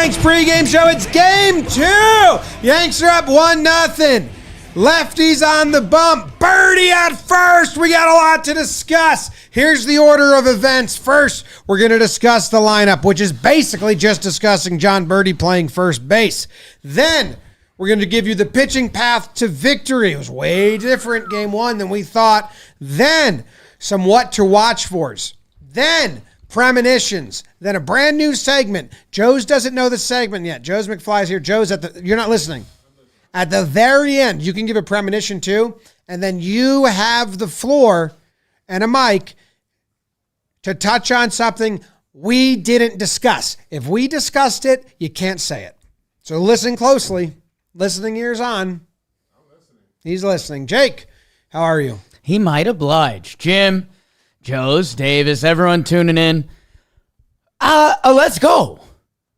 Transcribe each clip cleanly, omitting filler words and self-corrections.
Yanks pregame show. It's game 2. Yanks are up 1-0. Lefties on the bump. Berti at first. We got a lot to discuss. Here's the order of events. First, we're going to discuss the lineup, which is basically just discussing John Berti playing first base. Then, we're going to give you the pitching path to victory. It was way different game 1 than we thought. Then, some what to watch fors. Then, Premonitions. Then a brand new segment. Joe's doesn't know the segment yet. Joe's McFly's here. Joe's you're not listening. At the very end, you can give a premonition too. And then you have the floor and a mic to touch on something we didn't discuss. If we discussed it, you can't say it. So listen closely. Listening ears on. I'm listening. He's listening. Jake, how are you? He might oblige. Jim, Joe's, Davis, everyone tuning in. Let's go.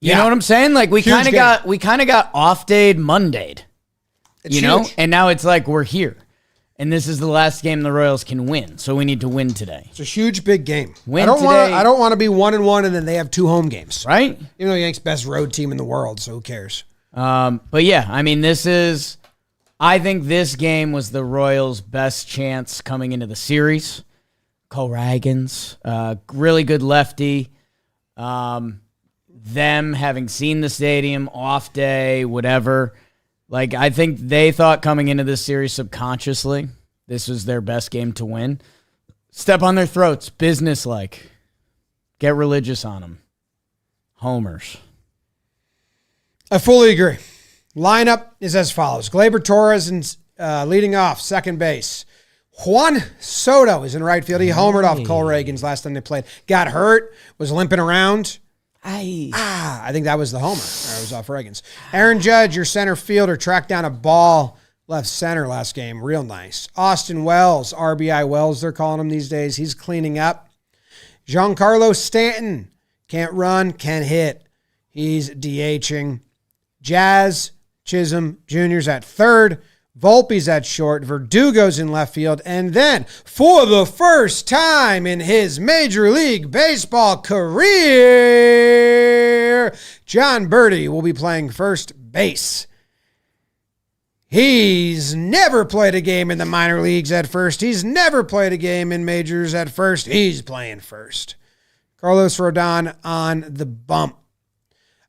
You know what I'm saying? Like we kind of got off-dayed Monday'd. It's you know? huge. And now it's like we're here. And this is the last game the Royals can win. So we need to win today. It's a huge, big game. Win I today. don't want to be 1-1 and then they have 2 home games. Right? Even though Yanks best road team in the world, so who cares? But yeah, I mean, I think this game was the Royals' best chance coming into the series. Cole Ragans, really good lefty. Them having seen the stadium, off day, whatever. Like, I think they thought coming into this series subconsciously, this was their best game to win. Step on their throats, business-like. Get religious on them. Homers. I fully agree. Lineup is as follows. Gleyber Torres leading off, second base. Juan Soto is in right field. He homered off Cole Ragans last time they played. Got hurt, was limping around. I think that was the homer. Or it was off Ragans. Aaron Judge, your center fielder, tracked down a ball left center last game. Real nice. Austin Wells, RBI Wells, they're calling him these days. He's cleaning up. Giancarlo Stanton, can't run, can't hit. He's DHing. Jazz Chisholm Jr.'s at third. Volpe's at short, Verdugo's in left field, and then, for the first time in his Major League Baseball career, John Berti will be playing first base. He's never played a game in the minor leagues at first. He's never played a game in majors at first. He's playing first. Carlos Rodon on the bump.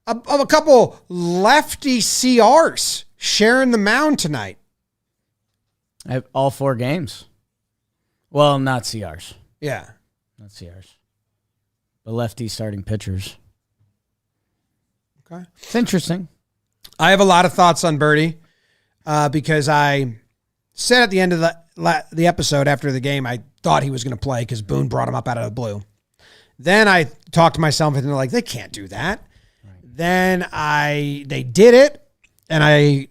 A couple lefty CRs sharing the mound tonight. I have all 4 games. Well, not CRs. Yeah. Not CRs. But lefty starting pitchers. Okay. It's interesting. I have a lot of thoughts on Berti because I said at the end of the episode after the game, I thought he was going to play because Boone brought him up out of the blue. Then I talked to myself and they're like, they can't do that. Right. Then they did it, and I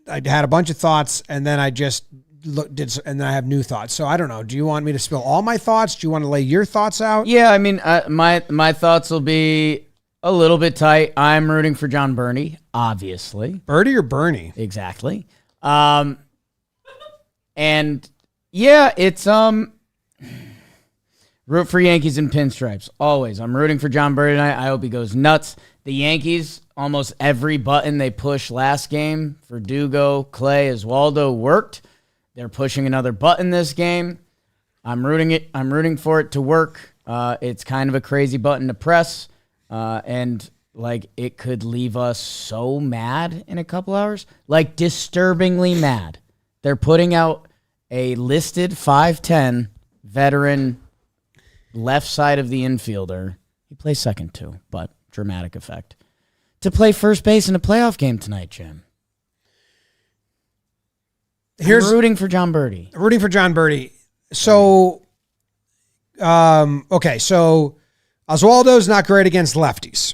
had a bunch of thoughts, and then I just and then I have new thoughts. So I don't know. Do you want me to spill all my thoughts? Do you want to lay your thoughts out? Yeah, I mean, my thoughts will be a little bit tight. I'm rooting for John Berti, obviously. Berti or Bernie? Exactly. And yeah, it's root for Yankees and pinstripes always. I'm rooting for John Berti tonight. I hope he goes nuts. The Yankees, almost every button they pushed last game, Verdugo, Clay, Oswaldo, worked. They're pushing another button this game. I'm rooting for it to work. It's kind of a crazy button to press. And like it could leave us so mad in a couple hours, like disturbingly mad. They're putting out a listed 5'10" veteran left side of the infielder. He plays second too, but dramatic effect. To play first base in a playoff game tonight, Jim. I'm rooting for John Berti. Rooting for John Berti. So, okay, so Oswaldo's not great against lefties.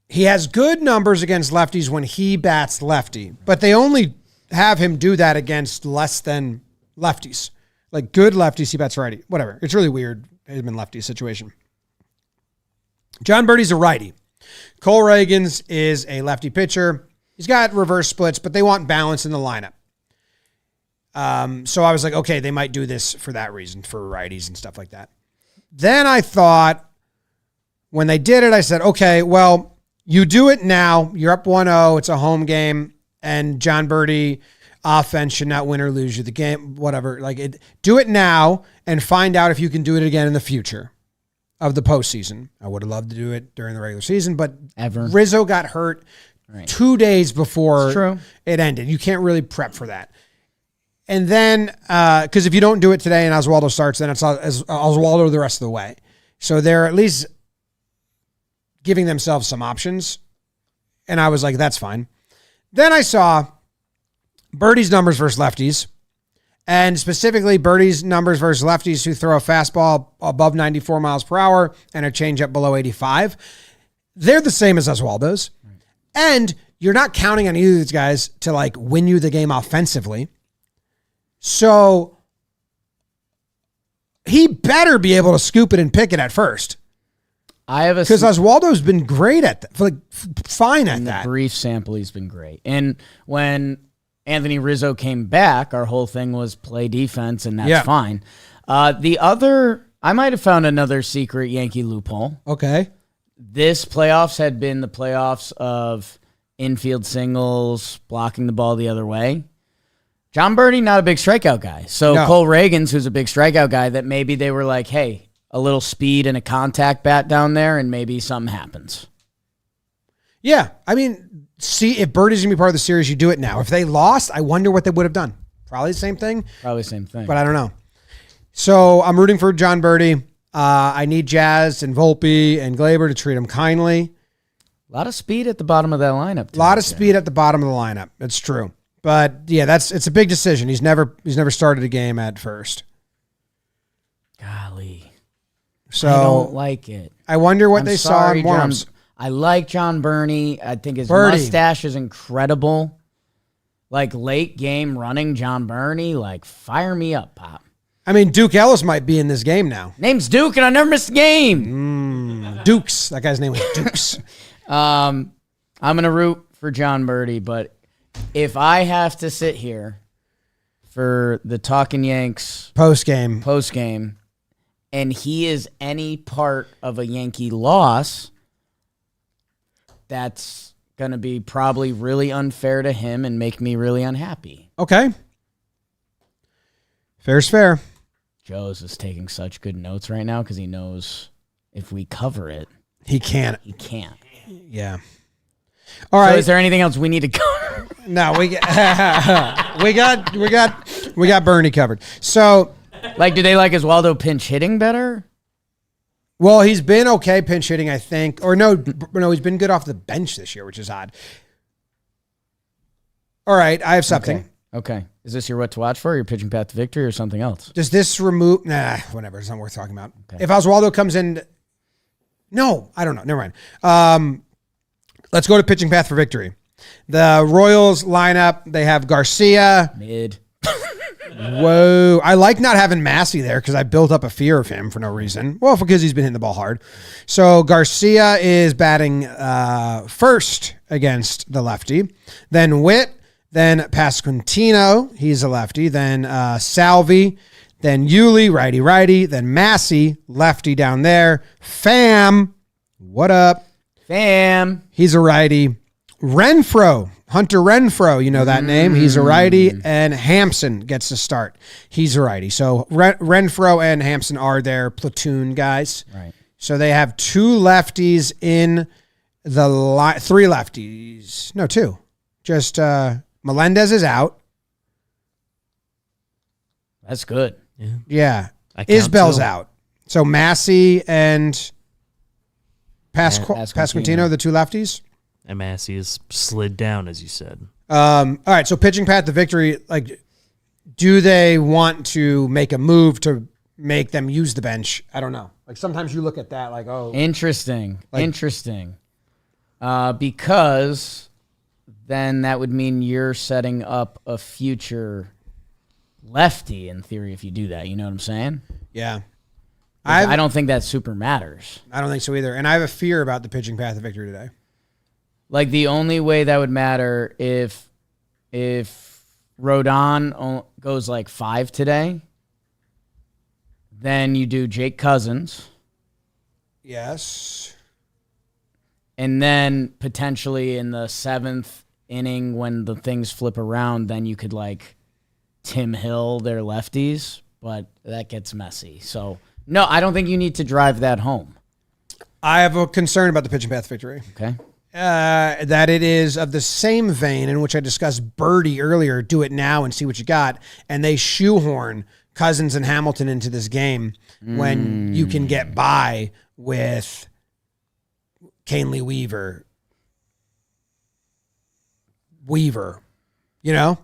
He has good numbers against lefties when he bats lefty, but they only have him do that against less than lefties. Like good lefties, he bats righty. Whatever. It's really weird, him and lefty situation. John Berti's a righty. Cole Reagans is a lefty pitcher. He's got reverse splits, but they want balance in the lineup. So I was like, okay, they might do this for that reason, for righties and stuff like that. Then I thought, when they did it, I said, okay, well, you do it now. You're up 1-0. It's a home game, and John Berti offense should not win or lose you the game, whatever. Do it now and find out if you can do it again in the future of the postseason. I would have loved to do it during the regular season, but Rizzo got hurt 2 days before it ended. You can't really prep for that. And then, because if you don't do it today and Oswaldo starts, then it's Oswaldo the rest of the way. So they're at least giving themselves some options. And I was like, that's fine. Then I saw Berti's numbers versus lefties, and specifically Berti's numbers versus lefties who throw a fastball above 94 miles per hour and a changeup below 85. They're the same as Oswaldo's. And you're not counting on either of these guys to win you the game offensively. So he better be able to scoop it and pick it at first. Because Oswaldo's been great at that, fine at that. The brief sample, he's been great. And when Anthony Rizzo came back, our whole thing was play defense, and that's fine. I might have found another secret Yankee loophole. Okay. This playoffs had been the playoffs of infield singles, blocking the ball the other way. John Berti, not a big strikeout guy. So Cole Reagans, who's a big strikeout guy, that maybe they were like, hey, a little speed and a contact bat down there, and maybe something happens. Yeah. I mean, see, if Berti's going to be part of the series, you do it now. If they lost, I wonder what they would have done. Probably the same thing. But I don't know. So I'm rooting for John Berti. I need Jazz and Volpe and Glaber to treat him kindly. A lot of speed at the bottom of that lineup. A lot of speed at the bottom of the lineup. That's true. But yeah, it's a big decision. He's never started a game at first. Golly. So I don't like it. I wonder what they saw in warm-ups. I like John Berti. I think his mustache is incredible. Late game running John Berti, fire me up, Pop. I mean, Duke Ellis might be in this game now. Name's Duke, and I never missed a game. Dukes. That guy's name was Dukes. I'm going to root for John Berti, but if I have to sit here for the Talkin Yanks post game, and he is any part of a Yankee loss, that's going to be probably really unfair to him and make me really unhappy. Okay. Fair's fair. Joe's is taking such good notes right now because he knows if we cover it, he can't. Yeah. All right. So is there anything else we need to cover? No, we got Bernie covered. So, do they like Oswaldo pinch hitting better? Well, he's been okay pinch hitting, I think. Or no, he's been good off the bench this year, which is odd. All right, I have something. Okay. Is this your what to watch for? Your pitching path to victory or something else? Does this remove... Nah, whatever. It's not worth talking about. Okay. If Oswaldo comes in... No, I don't know. Never mind. Let's go to pitching path for victory. The Royals lineup, they have Garcia. Mid. Whoa. I like not having Massey there because I built up a fear of him for no reason. Well, because he's been hitting the ball hard. So Garcia is batting first against the lefty. Then Witt. Then Pasquantino. He's a lefty. Then Salvi. Then Yuli, righty. Then Massey, lefty down there. Pham. What up? Pham. He's a righty. Renfroe. Hunter Renfroe, you know that name. He's a righty. And Hampson gets the start. He's a righty. So Renfroe and Hampson are their platoon guys. Right. So they have two lefties in the three lefties. No, two. Just Melendez is out. That's good. Yeah. Isbell's out. So Massey and Pasquantino, the two lefties. And Massey has slid down, as you said. All right, so pitching Pat the victory, like, do they want to make a move to make them use the bench? I don't know. Like, sometimes you look at that like, oh. Interesting. Because then that would mean you're setting up a future lefty in theory if you do that. You know what I'm saying? Yeah. I don't think that super matters. I don't think so either. And I have a fear about the pitching path of victory today. Like, the only way that would matter if Rodon goes like 5 today, then you do Jake Cousins. Yes. And then potentially in the 7th inning when the things flip around, then you could like Tim Hill their lefties, but that gets messy. So, no, I don't think you need to drive that home. I have a concern about the pitching path victory. Okay. That it is of the same vein in which I discussed Berti earlier, do it now and see what you got, and they shoehorn Cousins and Hamilton into this game when you can get by with Canely Weaver, you know?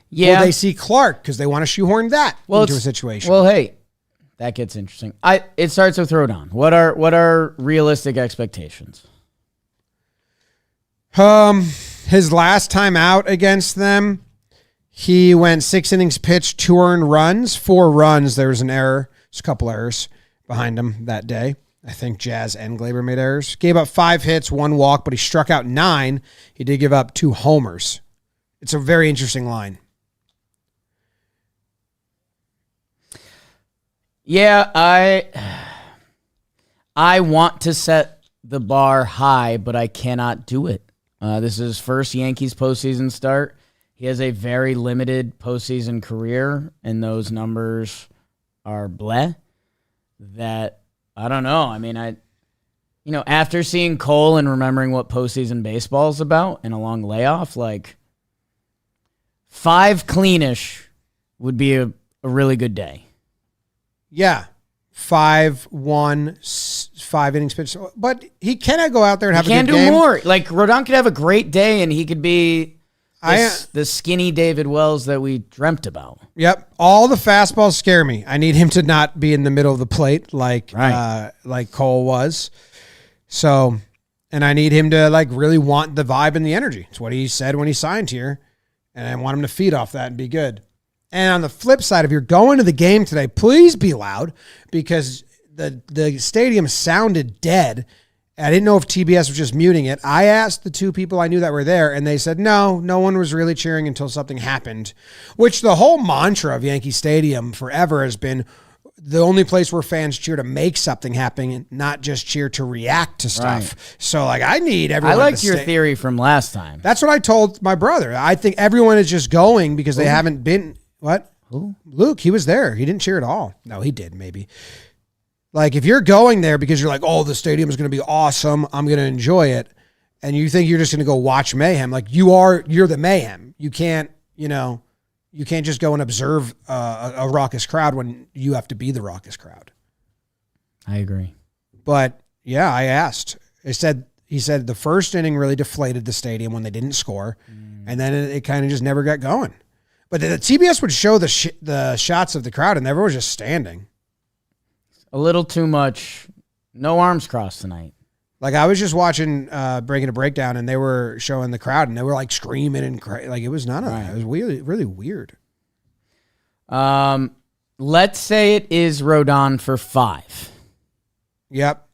Yeah. Or they see Clark because they want to shoehorn that into a situation. Well, hey, that gets interesting. It starts with Rodon. What are realistic expectations? His last time out against them, he went 6 innings pitched, 2 earned runs, 4 runs. There was an error. There's a couple errors behind him that day. I think Jazz and Glaber made errors. Gave up 5 hits, 1 walk, but he struck out 9. He did give up 2 homers. It's a very interesting line. Yeah, I want to set the bar high, but I cannot do it. This is his first Yankees postseason start. He has a very limited postseason career, and those numbers are bleh. That, I don't know. I mean, after seeing Cole and remembering what postseason baseball is about and a long layoff, like 5 cleanish would be a really good day. Yeah. 5-1, 5 innings pitched. But he cannot go out there and have a good game. He can do more. Like, Rodon could have a great day, and he could be the skinny David Wells that we dreamt about. Yep. All the fastballs scare me. I need him to not be in the middle of the plate like Cole was. So, and I need him to like really want the vibe and the energy. It's what he said when he signed here. And I want him to feed off that and be good. And on the flip side, if you're going to the game today, please be loud because the stadium sounded dead. I didn't know if TBS was just muting it. I asked the 2 people I knew that were there, and they said, no one was really cheering until something happened, which the whole mantra of Yankee Stadium forever has been the only place where fans cheer to make something happen and not just cheer to react to stuff. Right. So, like, I need everyone. I liked your theory from last time. That's what I told my brother. I think everyone is just going because they haven't been. What? Who? Luke, he was there. He didn't cheer at all. No, he did, maybe. Like, if you're going there because you're like, oh, the stadium is going to be awesome, I'm going to enjoy it, and you think you're just going to go watch mayhem, like you're the mayhem. You can't just go and observe a raucous crowd when you have to be the raucous crowd. I agree. But, yeah, I asked. He said the first inning really deflated the stadium when they didn't score, and then it kind of just never got going. But the TBS would show the shots of the crowd, and everyone was just standing. A little too much. No arms crossed tonight. Like, I was just watching Breaking a Breakdown, and they were showing the crowd, and they were, like, screaming and like, it was none of that. It was really, really weird. Let's say it is Rodon for 5. Yep.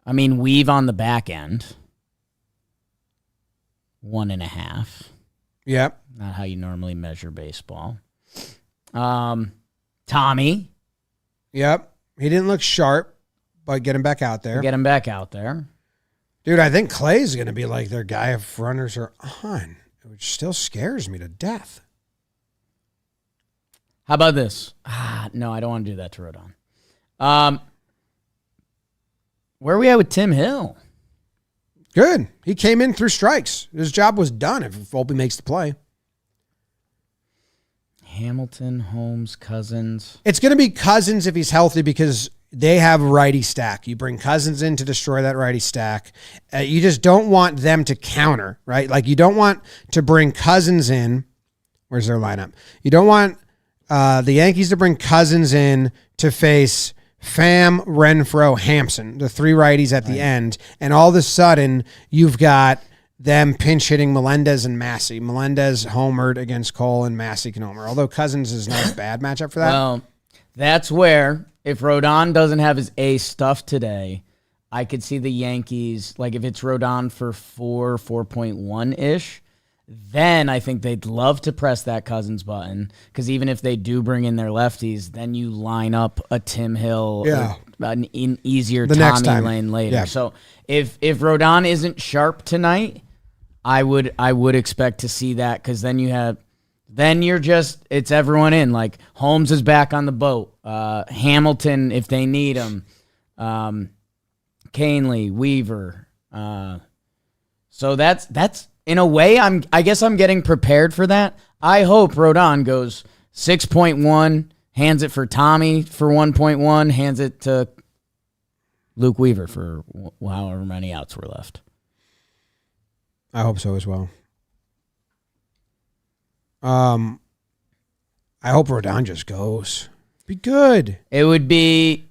I mean, Weave on the back end. 1.5. Yep. Not how you normally measure baseball. Tommy. Yep. He didn't look sharp, but get him back out there. Dude, I think Clay's going to be like their guy if runners are on, which still scares me to death. How about this? No, I don't want to do that to Rodon. Where are we at with Tim Hill? Good. He came in through strikes. His job was done if Volpe makes the play. Hamilton, Holmes, Cousins. It's going to be Cousins if he's healthy because they have a righty stack. You bring Cousins in to destroy that righty stack. You just don't want them to counter, right? Like you don't want to bring Cousins in. Where's their lineup? You don't want the Yankees to bring Cousins in to face Pham, Renfroe, Hampson, the three righties at the end. And all of a sudden, you've got them pinch hitting Melendez and Massey. Melendez homered against Cole and Massey can homer. Although Cousins is not a bad matchup for that. Well, that's where, if Rodon doesn't have his ace stuff today, I could see the Yankees, like if it's Rodon for 4.1-ish, then I think they'd love to press that Cousins button because even if they do bring in their lefties, then you line up a Tim Hill, an easier Tommy lane later. Yeah. So if Rodon isn't sharp tonight, I would expect to see that because then it's everyone in. Like Holmes is back on the boat. Hamilton if they need him. Canely, Weaver. So that's in a way, I guess I'm getting prepared for that. I hope Rodon goes 6.1, hands it for Tommy for 1.1, hands it to Luke Weaver for however many outs were left. I hope so as well. I hope Rodon just goes. Be good. It would be.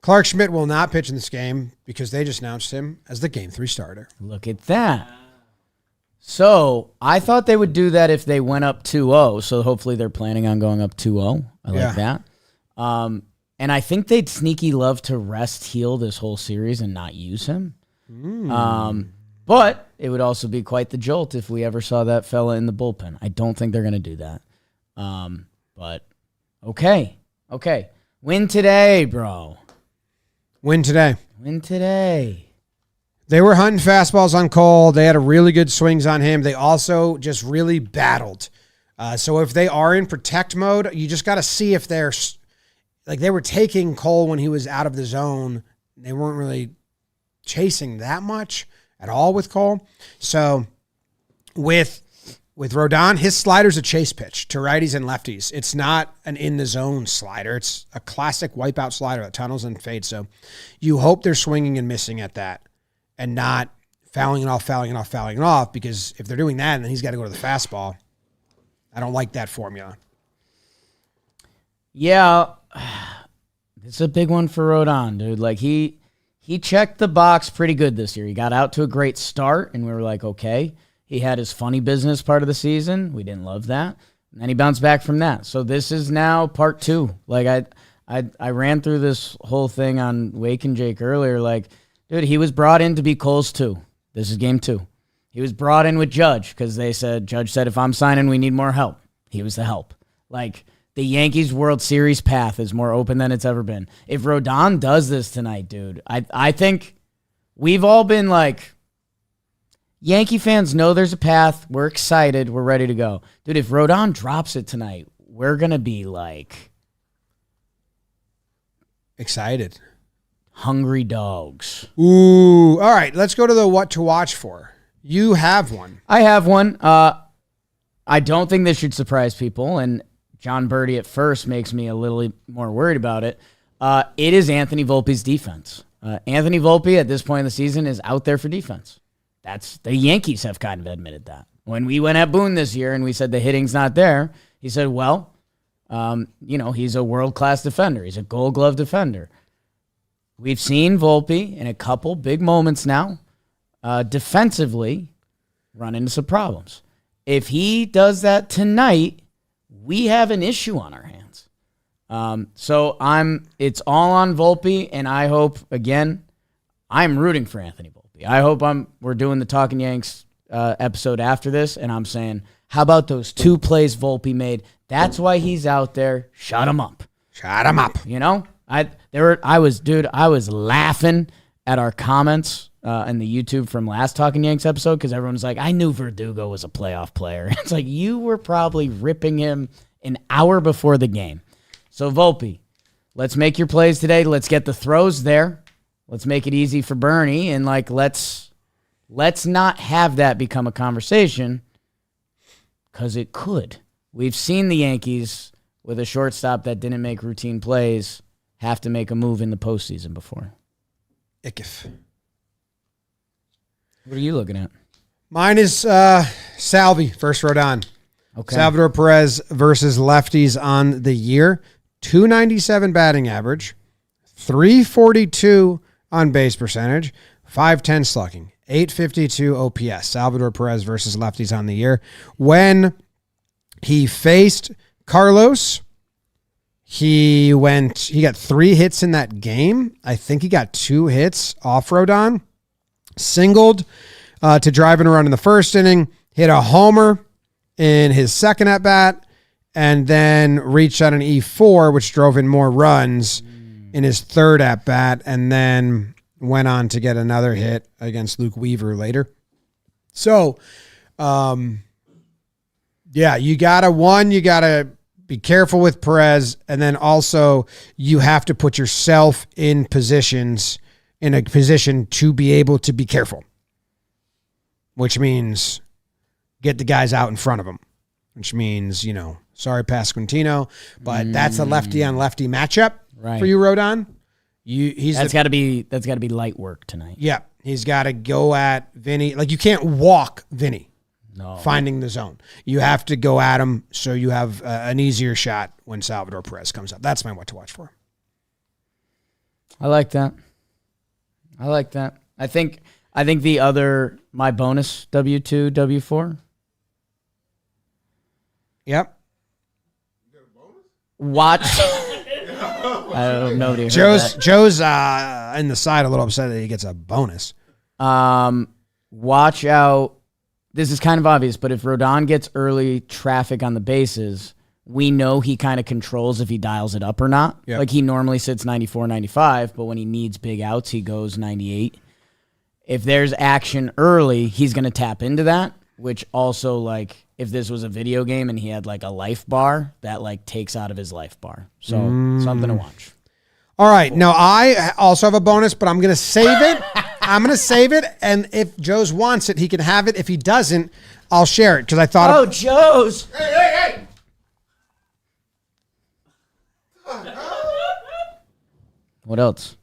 Clark Schmidt will not pitch in this game because they just announced him as the Game 3 starter. Look at that. So I thought they would do that if they went up 2-0. So hopefully they're planning on going up 2-0. I like that. And I think they'd sneaky love to rest Heel this whole series and not use him. But it would also be quite the jolt if we ever saw that fella in the bullpen. I don't think they're going to do that. But okay. Win today, bro. Win today. They were hunting fastballs on Cole. They had a really good swings on him. They also just really battled. So if they are in protect mode, you just got to see if they're like they were taking Cole when he was out of the zone. They weren't really chasing that much at all with Cole. So with Rodon, his slider's a chase pitch to righties and lefties. It's not an in the zone slider. It's a classic wipeout slider that tunnels and fades. So you hope they're swinging and missing at that. And not fouling it off, because if they're doing that, then he's got to go to the fastball. I don't like that formula. Yeah, it's a big one for Rodon, dude. Like, he checked the box pretty good this year. He got out to a great start, and we were like, okay. He had his funny business part of the season. We didn't love that. And then he bounced back from that. So this is now part 2. Like, I ran through this whole thing on Wake and Jake earlier, like, dude, he was brought in to be Cole's 2. This is game 2. He was brought in with Judge because Judge said, if I'm signing, we need more help. He was the help. Like, the Yankees World Series path is more open than it's ever been. If Rodon does this tonight, dude, I think we've all been like, Yankee fans know there's a path. We're excited. We're ready to go. Dude, if Rodon drops it tonight, we're going to be like... excited. Hungry dogs. Ooh. All right. Let's go to the what to watch for. You have one. I have one. I don't think this should surprise people, and John Berti at first makes me a little more worried about it. It is Anthony Volpe's defense. Anthony Volpe at this point in the season is out there for defense. The Yankees have kind of admitted that. When we went at Boone this year and we said the hitting's not there, he said, well, he's a world-class defender. He's a Gold Glove defender. We've seen Volpe in a couple big moments now defensively run into some problems. If he does that tonight, we have an issue on our hands. So it's all on Volpe, and I hope, again, I'm rooting for Anthony Volpe. I hope we're doing the Talkin' Yanks episode after this, and I'm saying, how about those 2 plays Volpe made? That's why he's out there. Shut him up. You know? I was laughing at our comments in the YouTube from last Talkin' Yanks episode because everyone was like, I knew Verdugo was a playoff player. It's like you were probably ripping him an hour before the game. So Volpe, let's make your plays today. Let's get the throws there. Let's make it easy for Bernie, and like let's not have that become a conversation because it could. We've seen the Yankees with a shortstop that didn't make routine plays have to make a move in the postseason before. Ickif. What are you looking at? Mine is Salvi, first Rodon. Okay. Salvador Perez versus lefties on the year. 297 batting average, 342 on base percentage, 510 slugging, 852 OPS. Salvador Perez versus lefties on the year. When he faced Carlos, he got 3 hits in that game. I think he got 2 hits off Rodon. Singled to drive in a run in the first inning, hit a homer in his second at bat, and then reached out an E4, which drove in more runs in his third at bat, and then went on to get another hit against Luke Weaver later. So, yeah, you gotta be careful with Perez, and then also you have to put yourself in a position to be able to be careful, which means get the guys out in front of him, which means, sorry, Pasquantino, but that's a lefty on lefty matchup for you, Rodon. That's got to be light work tonight. Yeah, he's got to go at Vinny. Like, you can't walk Vinny. No, finding the zone. You have to go at him so you have an easier shot when Salvador Perez comes up. That's my what to watch for. I like that. I think the other, my bonus, W2, W4. Yep. Watch. I don't know. Nobody heard that. Joe's in the side a little upset that he gets a bonus. Watch out. This is kind of obvious, but if Rodon gets early traffic on the bases, we know he kind of controls if he dials it up or not. Yep. Like, he normally sits 94, 95, but when he needs big outs, he goes 98. If there's action early, he's going to tap into that, which also, like, if this was a video game and he had, like, a life bar, that, like, takes out of his life bar. So, something to watch. All right. Now, I also have a bonus, but I'm going to save it. And if Joe's wants it, he can have it. If he doesn't, I'll share it, because I thought... Joe's! Hey! What else?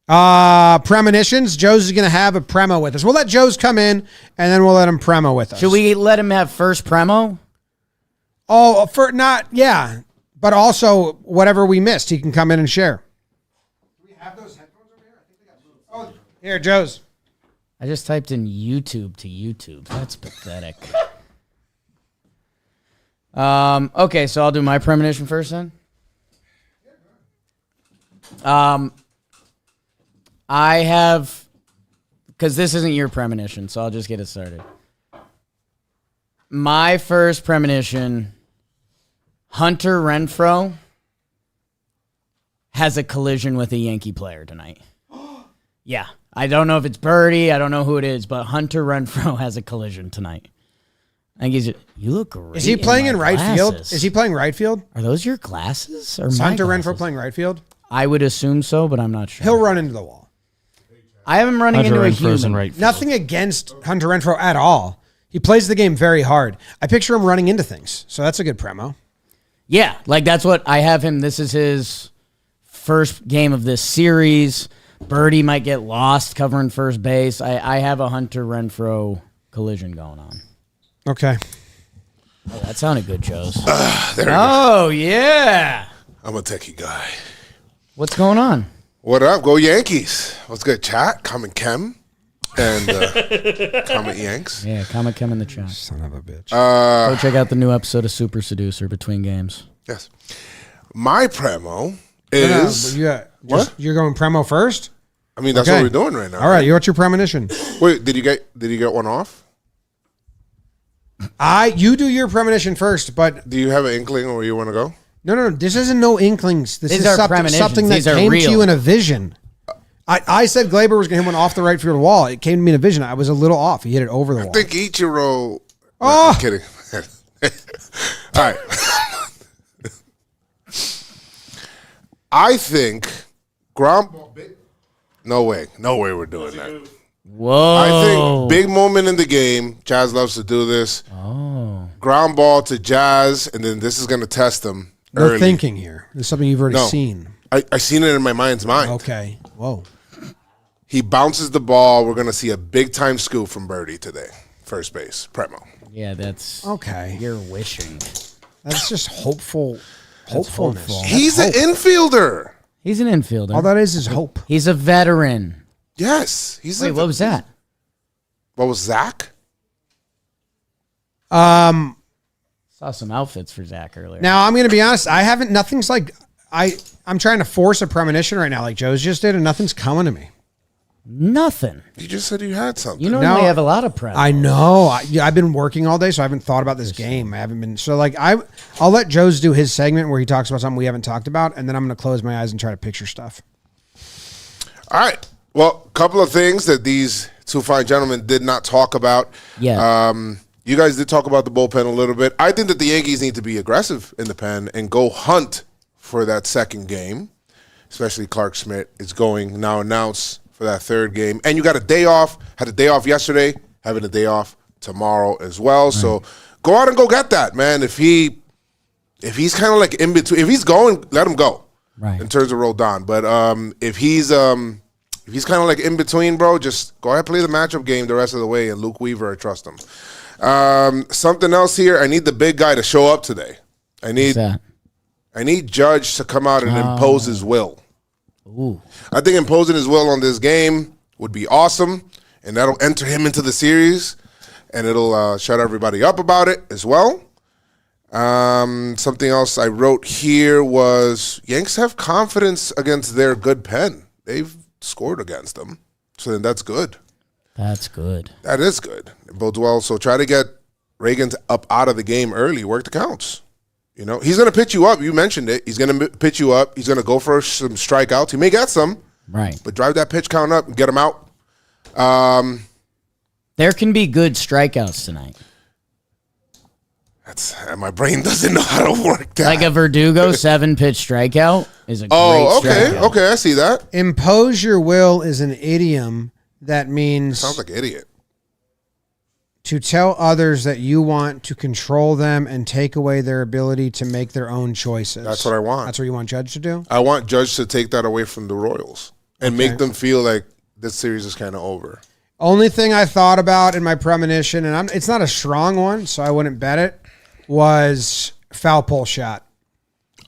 Premonitions. Joe's is going to have a premo with us. We'll let Joe's come in, and then we'll let him premo with us. Should we let him have first premo? Oh, yeah. But also, whatever we missed, he can come in and share. Do we have those headphones over here? I think they got moved. Oh, here, Joe's. I just typed in YouTube to YouTube. That's pathetic. Okay, so I'll do my premonition first then. I have, because this isn't your premonition, so I'll just get it started. My first premonition, Hunter Renfroe has a collision with a Yankee player tonight. Yeah, I don't know if it's Berti, I don't know who it is, but Hunter Renfroe has a collision tonight. I think you look great. Is he playing in right field? Is he playing right field? Are those your glasses? Or is my Hunter glasses? Renfroe playing right field? I would assume so, but I'm not sure. He'll run into the wall. I have him running into a human. Right field. Nothing against Hunter Renfroe at all. He plays the game very hard. I picture him running into things, so that's a good premo. Yeah, like that's what I have him. This is his first game of this series. Berti might get lost covering first base. I have a Hunter Renfroe collision going on. Okay. Oh, that sounded good, Joe's. Yeah. I'm a techie guy. What's going on? What up? Go Yankees. What's good, chat? Comment Kem and comment Yanks. Yeah, comment Kem in the chat. Son of a bitch. Go check out the new episode of Super Seducer between games. Yes. My premo is... You're going premo first? I mean, that's what we're doing right now. All right, what's your premonition? Wait, did you get one off? You do your premonition first, but... Do you have an inkling where you want to go? No. This isn't no inklings. This is something that These are came real. to you in a vision. I said Glaber was going to hit one off the right field wall. It came to me in a vision. I was a little off. He hit it over the wall. I think Ichiro... Oh! No, I'm kidding. All right. I think ground ball. No way we're doing that. Whoa. I think big moment in the game. Jazz loves to do this. Oh. Ground ball to Jazz, and then this is going to test them No early. thinking here. There's something you've already No. seen. I seen it in my mind's mind. Okay. Whoa. He bounces the ball. We're going to see a big-time scoop from Berti today. First base, Premo. Yeah, that's Okay. You're wishing. That's just hopefulness. hopeful. He's an infielder. He's an infielder. All that is hope. He's a veteran. Yes. He's Wait, what was that? What was Zach? Um. Saw some outfits for Zach earlier. Now I'm going to be honest. I haven't. Nothing's like I'm trying to force a premonition right now, like Joe's just did, and nothing's coming to me. Nothing. You just said you had something. You normally No, have a lot of prep. I know. I've been working all day, so I haven't thought about this game. I haven't been so like I'll let Joe's do his segment where he talks about something we haven't talked about, and then I'm going to close my eyes and try to picture stuff. All right. Well, a couple of things that these two fine gentlemen did not talk about. Yeah. You guys did talk about the bullpen a little bit. I think that the Yankees need to be aggressive in the pen and go hunt for that second game, especially Clark Schmidt is going now announced for that third game. And you got a day off, had a day off yesterday, having a day off tomorrow as well. Right. So go out and go get that, man. If he's kind of like in between, if he's going, let him go. Right. In terms of Rodon. But if he's kind of like in between, bro, just go ahead and play the matchup game the rest of the way. And Luke Weaver, I trust him. Something else here. I need the big guy to show up today. I need Judge to come out and impose his will. Ooh. I think imposing his will on this game would be awesome, and that'll enter him into the series, and it'll shut everybody up about it as well. Something else I wrote here was Yanks have confidence against their good pen. They've scored against them, so then that's good. That's good. That is good. It bodes well. So try to get Reagan up out of the game early. Work the counts. You know, he's going to pitch you up. You mentioned it. He's going to pitch you up. He's going to go for some strikeouts. He may get some. Right. But drive that pitch count up and get him out. There can be good strikeouts tonight. My brain doesn't know how to work that. Like a Verdugo 7-pitch strikeout is a great strikeout. Okay, I see that. Impose your will is an idiom that means Sounds like an idiot. to tell others that you want to control them and take away their ability to make their own choices. That's what I want. That's what you want Judge to do? I want Judge to take that away from the Royals and make them feel like this series is kind of over. Only thing I thought about in my premonition, and it's not a strong one, so I wouldn't bet it, was foul pole shot.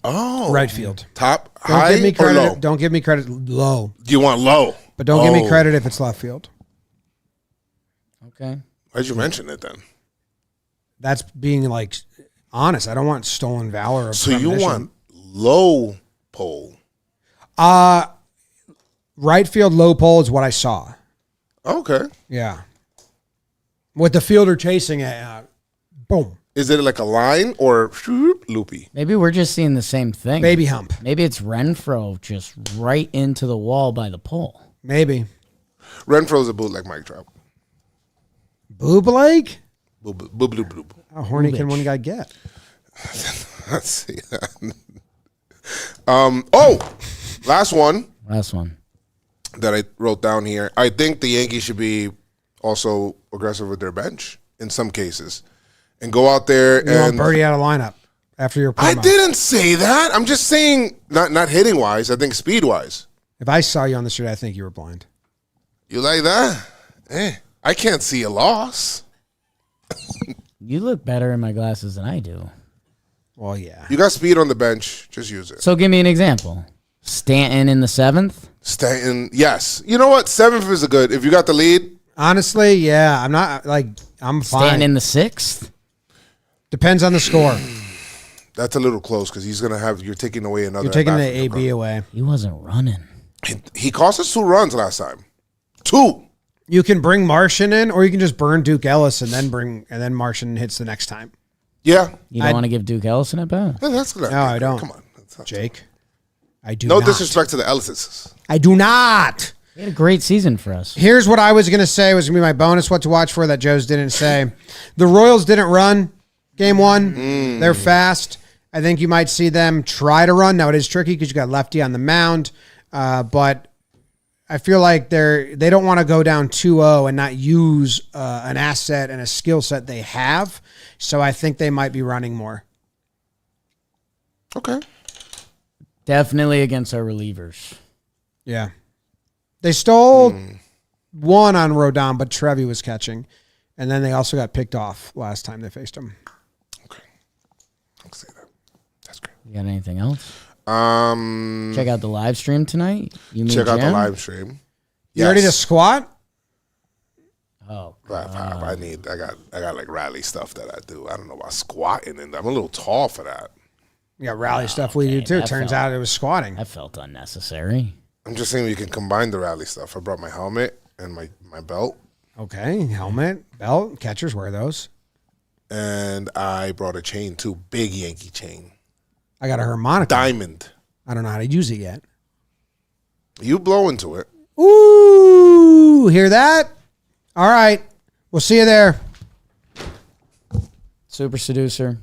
Oh. Right field. Top, Don't high, give me credit. or low? Don't give me credit. Low. You want low. But don't give me credit if it's left field. Okay. Why'd you mention it then? That's being like honest. I don't want stolen valor. Or So you premonition. want low pole. Right field low pole is what I saw. Okay. Yeah. With the fielder chasing it. Boom. Is it like a line or loopy? Maybe we're just seeing the same thing. Baby hump. Maybe it's Renfroe just right into the wall by the pole. Maybe. Renfro's a bootleg Mike Trout. Boob Lake? Boob, boob, boob, boob. How horny can one guy get? Let's see that. Last one Last one. that I wrote down here. I think the Yankees should be also aggressive with their bench in some cases. And go out there You want and Berti out of lineup after your promo. I didn't say that. I'm just saying not hitting wise, I think speed wise. If I saw you on the street, I think you were blind. You like that? I can't see a loss. You look better in my glasses than I do. Well, yeah. You got speed on the bench. Just use it. So give me an example. Stanton in the 7th? Stanton, yes. You know what? 7th is a good. If you got the lead. Honestly, yeah. I'm not like I'm fine. Stanton in the 6th? Depends on the score. That's a little close because he's gonna have. You're taking away another. You're taking the at-bat from AB LeBron. away. He wasn't running. He cost us 2 runs last time. 2. You can bring Martian in, or you can just burn Duke Ellis and then Martian hits the next time. Yeah. You don't want to give Duke Ellison a bat? Yeah, that's good. No, I don't. Come on, Jake, I do no not. disrespect to the Ellises. I do not. He had a great season for us. Here's what I was going to say was going to be my bonus what to watch for that Joe's didn't say. The Royals didn't run game 1. They're fast. I think you might see them try to run. Now it is tricky because you got lefty on the mound, but I feel like they don't want to go down 2-0 and not use an asset and a skill set they have. So I think they might be running more. Okay. Definitely against our relievers. Yeah. They stole one on Rodon, but Trevi was catching. And then they also got picked off last time they faced him. Okay. I'll see that. That's great. You got anything else? Check Check out the live stream tonight. You out the live stream. You ready to squat? Oh, I got like rally stuff that I do. I don't know about squatting, and I'm a little tall for that. Yeah, rally stuff we do too. that Turns felt- out it was squatting. that felt unnecessary. I'm just saying we can combine the rally stuff. I brought my helmet and my belt, Okay, helmet, belt, catchers wear those. and I brought a chain too, big Yankee chain, I got a harmonica. diamond. I don't know how to use it yet. You blow into it. Ooh, hear that? All right, we'll see you there. Super seducer.